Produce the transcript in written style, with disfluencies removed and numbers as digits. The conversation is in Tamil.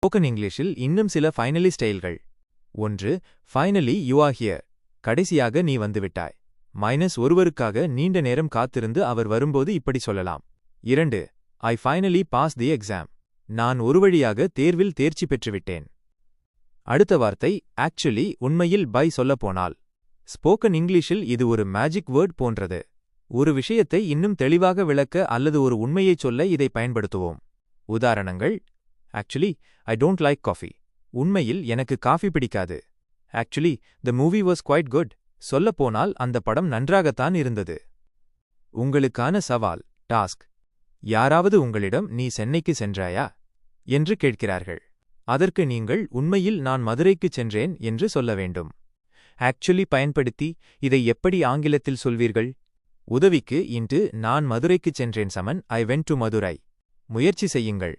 ஸ்போக்கன் இங்கிலீஷில் இன்னும் சில ஃபைனலி ஸ்டைல்கள். 1. Finally you are here. கடைசியாக நீ வந்துவிட்டாய். ஒருவருக்காக நீண்ட நேரம் காத்திருந்து அவர் வரும்போது இப்படி சொல்லலாம். 2. I finally pass the exam. நான் ஒரு வழியாக தேர்வில் தேர்ச்சி பெற்றுவிட்டேன். அடுத்த வார்த்தை ஆக்சுவலி, உண்மையில் பை சொல்லப்போனால். ஸ்போக்கன் இங்கிலீஷில் இது ஒரு மேஜிக் வேர்ட் போன்றது. ஒரு விஷயத்தை இன்னும் தெளிவாக விளக்க அல்லது ஒரு உண்மையைச் சொல்ல இதை பயன்படுத்துவோம். உதாரணங்கள்: actually I don't like coffee. உண்மையில் எனக்கு காஃபி பிடிக்காது. Actually the movie was quite good. சொல்லப்போனால் அந்த படம் நன்றாகத்தான் இருந்தது. உங்களுக்கான சவால் டாஸ்க். யாராவது உங்களிடம் நீ சென்னைக்கு சென்றாயா என்று கேட்கிறார்கள். அதற்கு நீங்கள் உண்மையில் நான் மதுரைக்குச் சென்றேன் என்று சொல்ல வேண்டும். ஆக்சுவலி பயன்படுத்தி இதை எப்படி ஆங்கிலத்தில் சொல்வீர்கள்? உதவிக்கு நான் மதுரைக்குச் சென்றேன் ஐ வென்ட் டு மதுரை. முயற்சி செய்யுங்கள்.